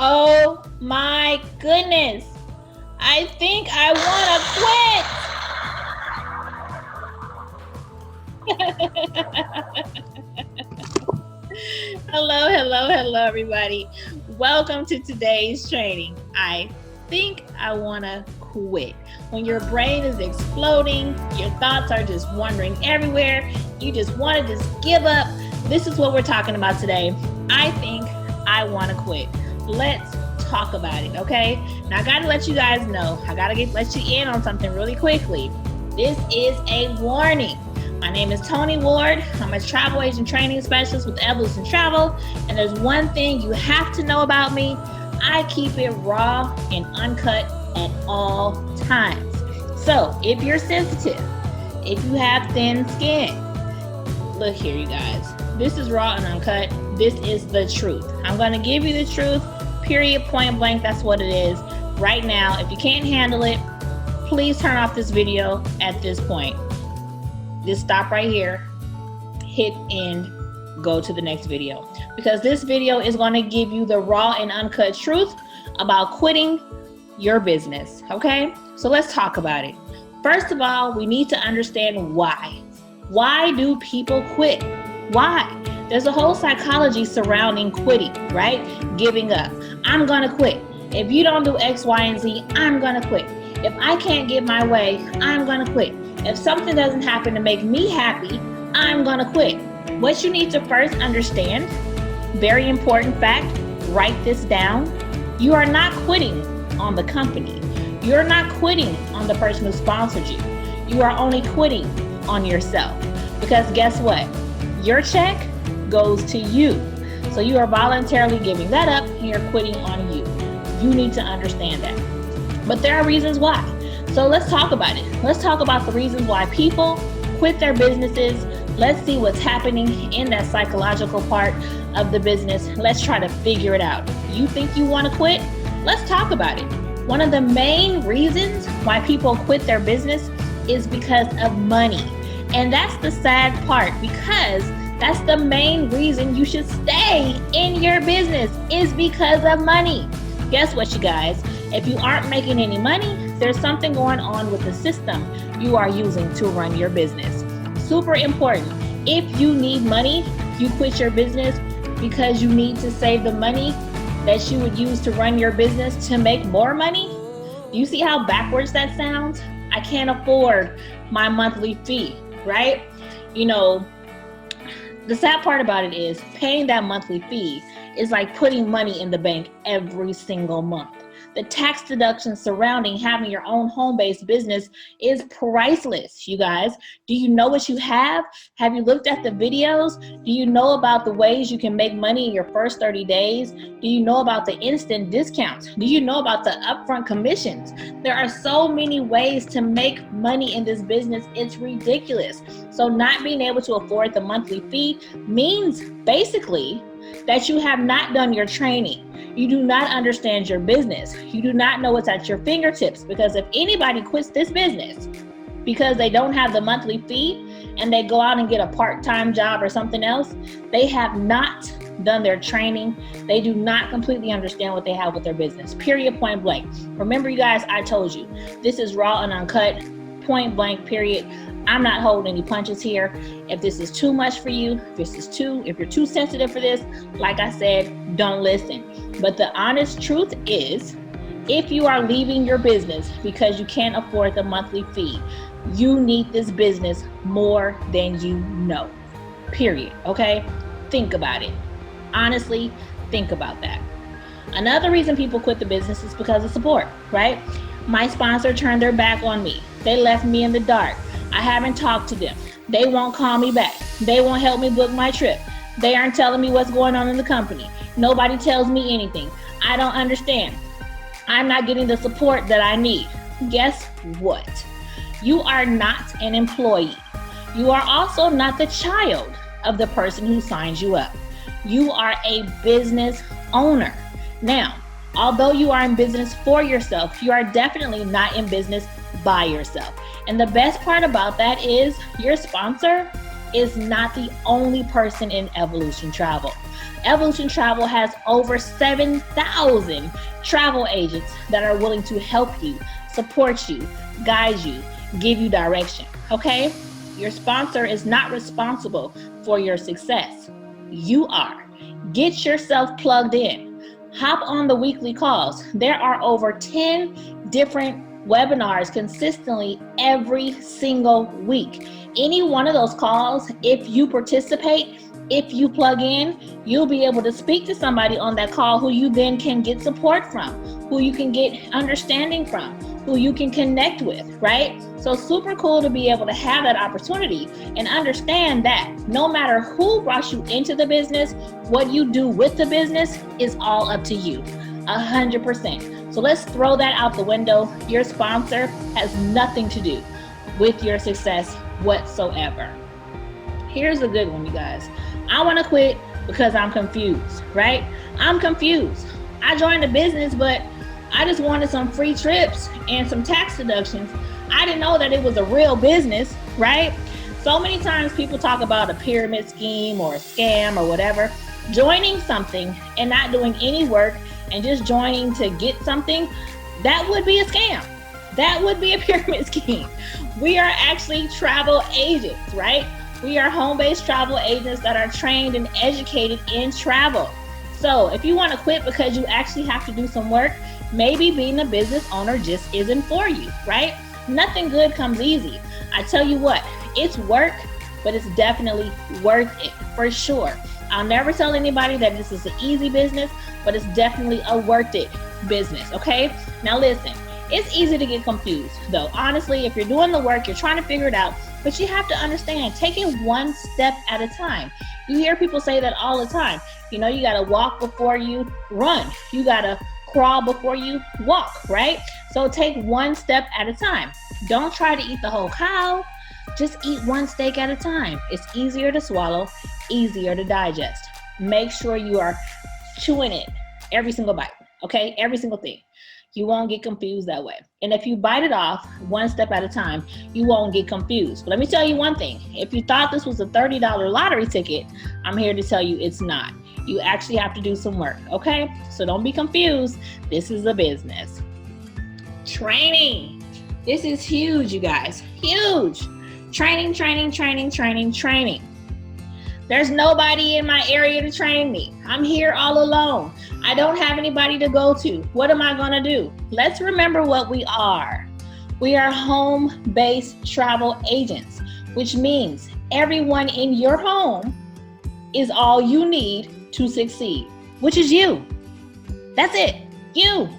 Oh my goodness. I think I want to quit. Hello, everybody. Welcome to today's training. I think I want to quit. When your brain is exploding, your thoughts are just wandering everywhere, you just want to just give up. This is what we're talking about today. I think I want to quit. Let's talk about it, okay? Now, I got to let you guys know, I got to let you in on something really quickly. This is a warning. My name is Toni Ward. I'm a travel agent training specialist with R.A.W. Travel. And there's one thing you have to know about me. I keep it raw and uncut at all times. So if you're sensitive, if you have thin skin, look here, you guys. This is raw and uncut. This is the truth. I'm going to give you the truth, period, point blank. That's what it is right now. If you can't handle it, please turn off this video at this point. Just stop right here, hit end, go to the next video. Because this video is going to give you the raw and uncut truth about quitting your business, okay? So let's talk about it. First of all, we need to understand why. Why do people quit? Why? There's a whole psychology surrounding quitting, right? Giving up. I'm gonna quit. If you don't do X, Y, and Z, I'm gonna quit. If I can't get my way, I'm gonna quit. If something doesn't happen to make me happy, I'm gonna quit. What you need to first understand, very important fact, write this down. You are not quitting on the company. You're not quitting on the person who sponsored you. You are only quitting on yourself. Because guess what? Your check goes to you. So you are voluntarily giving that up and you're quitting on you. You need to understand that. But there are reasons why. So let's talk about it. Let's talk about the reasons why people quit their businesses. Let's see what's happening in that psychological part of the business. Let's try to figure it out. You think you want to quit? Let's talk about it. One of the main reasons why people quit their business is because of money. And that's the sad part, because that's the main reason you should stay in your business is because of money. Guess what, you guys? If you aren't making any money, there's something going on with the system you are using to run your business. Super important. If you need money, you quit your business because you need to save the money that you would use to run your business to make more money. Do you see how backwards that sounds? I can't afford my monthly fee, right? You know, the sad part about it is paying that monthly fee is like putting money in the bank every single month. The tax deduction surrounding having your own home-based business is priceless, you guys. Do you know what you have? Have you looked at the videos? Do you know about the ways you can make money in your first 30 days? Do you know about the instant discounts? Do you know about the upfront commissions? There are so many ways to make money in this business. It's ridiculous. So not being able to afford the monthly fee means basically that you have not done your training. You do not understand your business. You do not know what's at your fingertips, because if anybody quits this business because they don't have the monthly fee and they go out and get a part-time job or something else, they have not done their training. They do not completely understand what they have with their business. Period, point blank. Remember, you guys, I told you, this is raw and uncut, point blank, period. I'm not holding any punches here. If this is too much for you, if you're too sensitive for this, like I said, don't listen. But the honest truth is, if you are leaving your business because you can't afford the monthly fee, you need this business more than you know. Period. Okay? Think about it. Honestly, think about that. Another reason people quit the business is because of support, right? My sponsor turned their back on me. They left me in the dark. I haven't talked to them. They won't call me back. They won't help me book my trip. They aren't telling me what's going on in the company. Nobody tells me anything. I don't understand. I'm not getting the support that I need. Guess what? You are not an employee. You are also not the child of the person who signs you up. You are a business owner. Now, although you are in business for yourself, you are definitely not in business by yourself. And the best part about that is your sponsor is not the only person in R.A.W. Travel. Evolution Travel has over 7,000 travel agents that are willing to help you, support you, guide you, give you direction, okay? Your sponsor is not responsible for your success. You are. Get yourself plugged in. Hop on the weekly calls. There are over 10 different webinars consistently every single week. Any one of those calls, if you participate, if you plug in, you'll be able to speak to somebody on that call who you then can get support from, who you can get understanding from, who you can connect with, right? So super cool to be able to have that opportunity and understand that no matter who brought you into the business, what you do with the business is all up to you, 100%. So let's throw that out the window. Your sponsor has nothing to do with your success whatsoever. Here's a good one, you guys. I want to quit because I'm confused, right? I'm confused. I joined the business, but I just wanted some free trips and some tax deductions. I didn't know that it was a real business, right? So many times people talk about a pyramid scheme or a scam or whatever. Joining something and not doing any work and just joining to get something, that would be a scam. That would be a pyramid scheme. We are actually travel agents, right? We are home-based travel agents that are trained and educated in travel. So if you want to quit because you actually have to do some work, maybe being a business owner just isn't for you, right? Nothing good comes easy. I tell you what, it's work, but it's definitely worth it for sure. I'll never tell anybody that this is an easy business, but it's definitely a worth it business, okay? Now listen, it's easy to get confused though. Honestly, if you're doing the work, you're trying to figure it out, but you have to understand, taking one step at a time. You hear people say that all the time. You know, you gotta walk before you run. You gotta crawl before you walk, right? So take one step at a time. Don't try to eat the whole cow. Just eat one steak at a time. It's easier to swallow, easier to digest. Make sure you are chewing it every single bite, okay? Every single thing. You won't get confused that way. And if you bite it off one step at a time, you won't get confused. But let me tell you one thing. If you thought this was a $30 lottery ticket, I'm here to tell you it's not. You actually have to do some work, okay? So don't be confused. This is a business. Training. This is huge, you guys. Huge. Training, training, training, training, training. There's nobody in my area to train me. I'm here all alone. I don't have anybody to go to. What am I gonna do? Let's remember what we are. We are home-based travel agents, which means everyone in your home is all you need to succeed, which is you. That's it, you,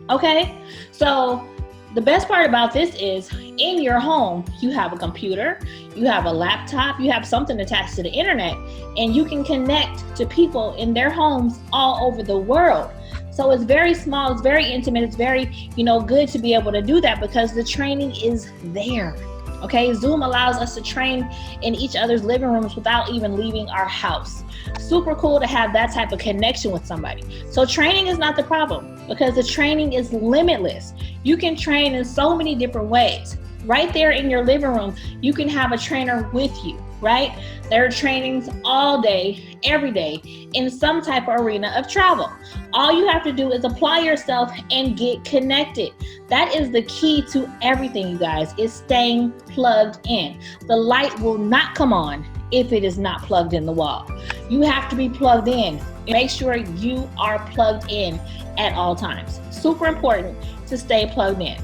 okay? So the best part about this is in your home, you have a computer, you have a laptop, you have something attached to the internet, and you can connect to people in their homes all over the world. So it's very small, it's very intimate, it's very, good to be able to do that because the training is there. Okay, Zoom allows us to train in each other's living rooms without even leaving our house. Super cool to have that type of connection with somebody. So training is not the problem because the training is limitless. You can train in so many different ways. Right there in your living room, you can have a trainer with you, right? There are trainings all day, every day in some type of arena of travel. All you have to do is apply yourself and get connected. That is the key to everything, you guys, is staying plugged in. The light will not come on if it is not plugged in the wall. You have to be plugged in. Make sure you are plugged in at all times. Super important to stay plugged in.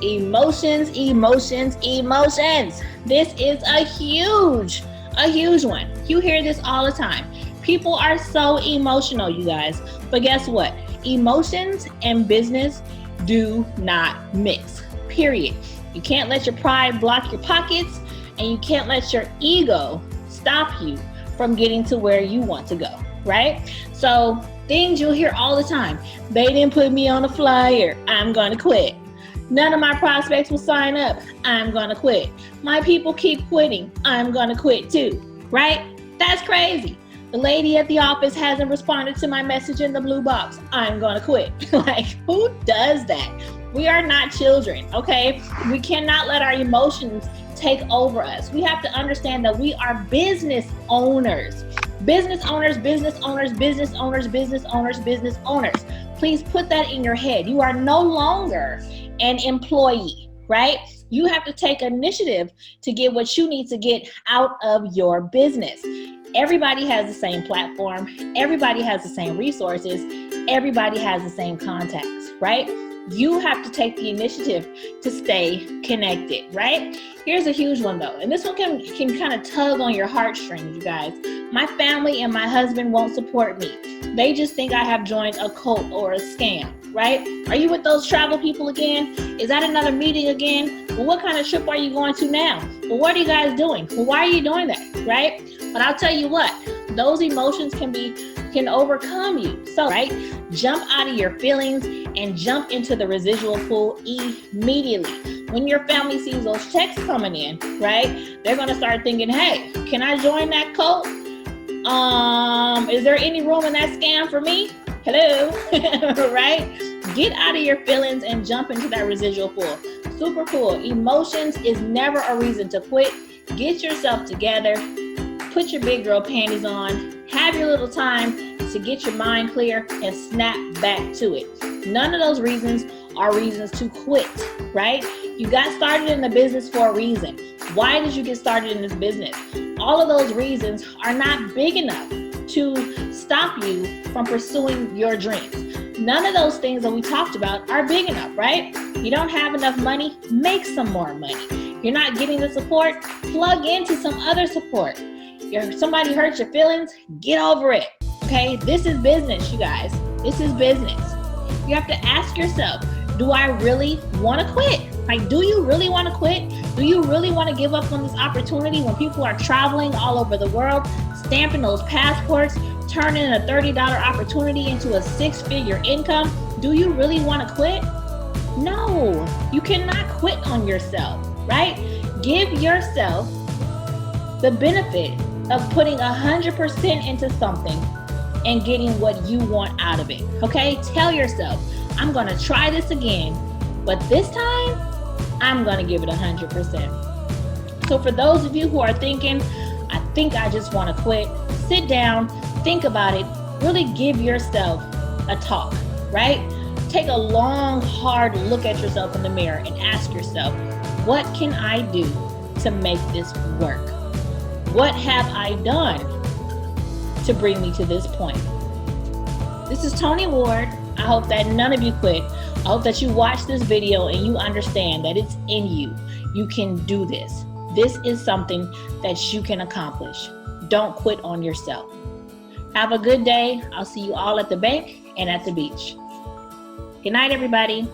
Emotions, emotions, emotions. This is a huge one. You hear this all the time. People are so emotional, you guys. But guess what? Emotions and business do not mix, period. You can't let your pride block your pockets, and you can't let your ego stop you from getting to where you want to go, right? So things you'll hear all the time. They didn't put me on a flyer. I'm gonna quit. None of my prospects will sign up. I'm gonna quit. My people keep quitting. I'm gonna quit too, right? That's crazy. The lady at the office hasn't responded to my message in the blue box. I'm gonna quit. Like, who does that? We are not children, okay? We cannot let our emotions take over us. We have to understand that we are business owners. Business owners, business owners, business owners, business owners, business owners. Please put that in your head. You are no longer an employee, right? You have to take initiative to get what you need to get out of your business. Everybody has the same platform. Everybody has the same resources. Everybody has the same contacts, right? You have to take the initiative to stay connected, right? Here's a huge one though, and this one can kind of tug on your heartstrings, you guys. My family and my husband won't support me. They just think I have joined a cult or a scam, right? Are you with those travel people again? Is that another meeting again? Well, what kind of trip are you going to now? Well, what are you guys doing? Well, why are you doing that, right? But I'll tell you what, those emotions can overcome you. So, right, jump out of your feelings and jump into the residual pool immediately. When your family sees those checks coming in, right, they're going to start thinking, hey, can I join that cult? Is there any room in that scam for me? Hello, right? Get out of your feelings and jump into that residual pool. Super cool. Emotions is never a reason to quit. Get yourself together. Put your big girl panties on. Have your little time to get your mind clear and snap back to it. None of those reasons are reasons to quit, right? You got started in the business for a reason. Why did you get started in this business? All of those reasons are not big enough to stop you from pursuing your dreams. None of those things that we talked about are big enough, right? You don't have enough money, make some more money. You're not getting the support, plug into some other support. Somebody hurt your feelings, get over it, okay? This is business, you guys. This is business. You have to ask yourself, do I really want to quit? Like, do you really want to quit? Do you really want to give up on this opportunity when people are traveling all over the world, stamping those passports, turning a $30 opportunity into a six-figure income? Do you really want to quit? No, you cannot quit on yourself, right? Give yourself the benefit of putting 100% into something and getting what you want out of it, okay? Tell yourself, I'm gonna try this again, but this time, I'm gonna give it 100%. So for those of you who are thinking, I think I just wanna quit, sit down, think about it, really give yourself a talk, right? Take a long, hard look at yourself in the mirror and ask yourself, what can I do to make this work? What have I done to bring me to this point? This is Toni Ward. I hope that none of you quit. I hope that you watch this video and you understand that it's in you. You can do this. This is something that you can accomplish. Don't quit on yourself. Have a good day. I'll see you all at the bank and at the beach. Good night, everybody.